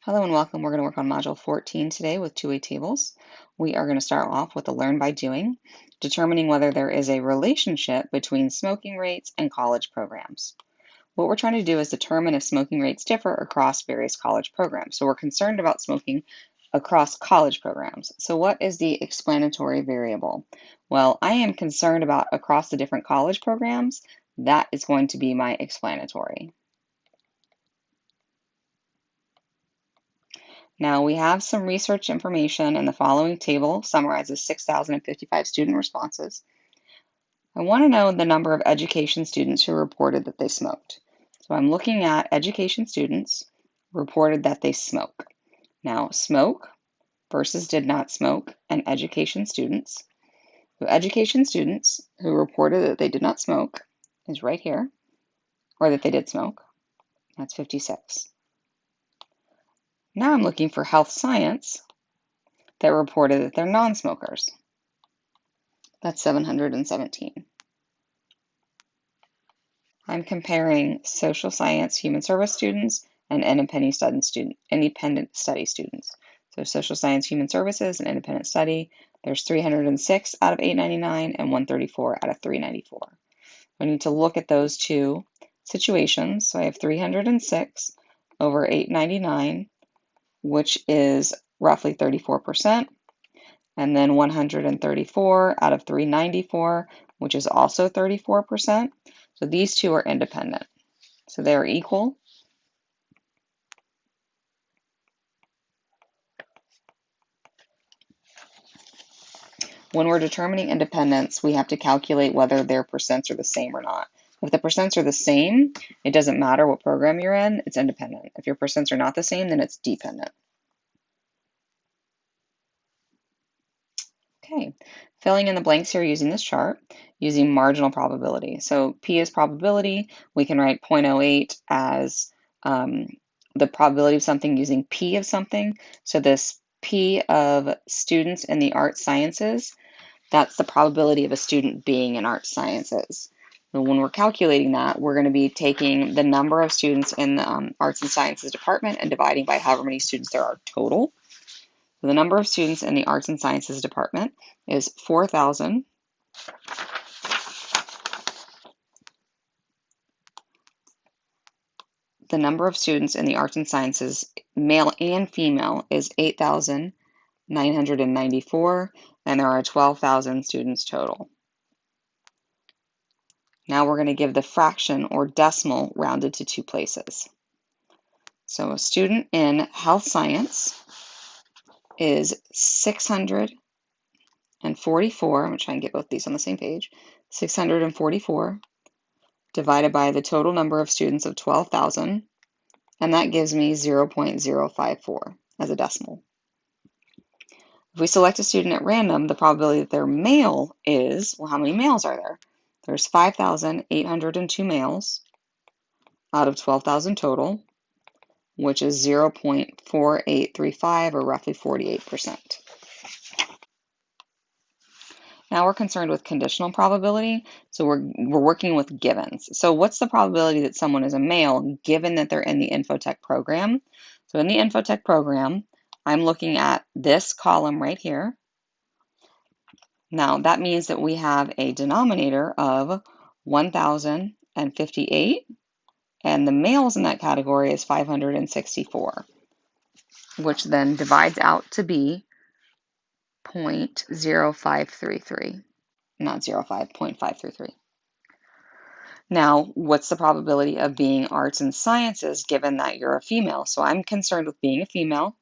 Hello and welcome. We're going to work on Module 14 today with two-way tables. We are going to start off with a learn by doing, determining whether there is a relationship between smoking rates and college programs. What we're trying to do is determine if smoking rates differ across various college programs. So we're concerned about smoking across college programs. So what is the explanatory variable? Well, I am concerned about across the different college programs. That is going to be my explanatory. Now we have some research information, and the following table summarizes 6,055 student responses. I want to know the number of education students who reported that they smoked. So I'm looking at education students reported that they smoke. Now smoke versus did not smoke and education students. So education students who reported that they did not smoke is right here, or that they did smoke. That's 56. Now I'm looking for health science that reported that they're non-smokers. That's 717. I'm comparing social science, human service students, and independent study students. So social science, human services, and independent study, there's 306 out of 899 and 134 out of 394. I need to look at those two situations. So I have 306 over 899, which is roughly 34%. And then 134 out of 394, which is also 34%. So these two are independent. So they are equal. When we're determining independence, we have to calculate whether their percents are the same or not. If the percents are the same, it doesn't matter what program you're in, it's independent. If your percents are not the same, then it's dependent. Okay, filling in the blanks here using this chart, using marginal probability. So P is probability. We can write 0.08 as the probability of something using P of something. So this P of students in the arts sciences, that's the probability of a student being in arts sciences. So when we're calculating that, we're going to be taking the number of students in the arts and sciences department and dividing by however many students there are total. So the number of students in the arts and sciences department is 4,000. The number of students in the arts and sciences, male and female, is 8,994, and there are 12,000 students total. Now we're going to give the fraction or decimal rounded to two places. So a student in health science is 644. I'm going to try and get both these on the same page. 644 divided by the total number of students of 12,000, and that gives me 0.054 as a decimal. If we select a student at random, the probability that they're male is, well, how many males are there? There's 5,802 males out of 12,000 total, which is 0.4835, or roughly 48%. Now we're concerned with conditional probability, so we're working with givens. So what's the probability that someone is a male given that they're in the Infotech program? So in the Infotech program, I'm looking at this column right here. Now that means that we have a denominator of 1,058, and the males in that category is 564, which then divides out to be 0.0533, not 0.5, 0.533. Now, what's the probability of being arts and sciences given that you're a female? So I'm concerned with being a female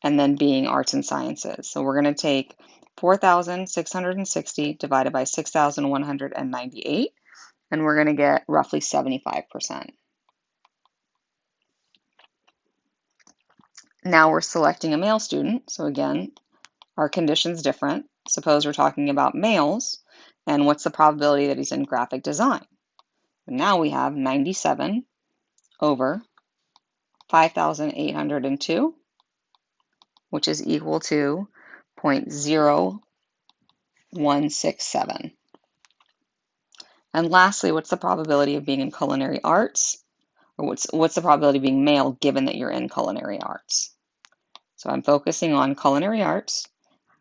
and then being arts and sciences. So we're going to take 4,660 divided by 6,198, and we're going to get roughly 75%. Now we're selecting a male student. So again, our condition's different. Suppose we're talking about males, and what's the probability that he's in graphic design? Now we have 97 over 5,802, which is equal to 0.0167. And lastly, what's the probability of being in culinary arts? Or what's the probability of being male given that you're in culinary arts? So I'm focusing on culinary arts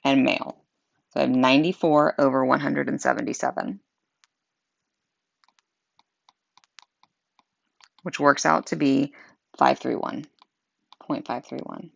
and male. So I have 94 over 177, which works out to be 531, 0.531.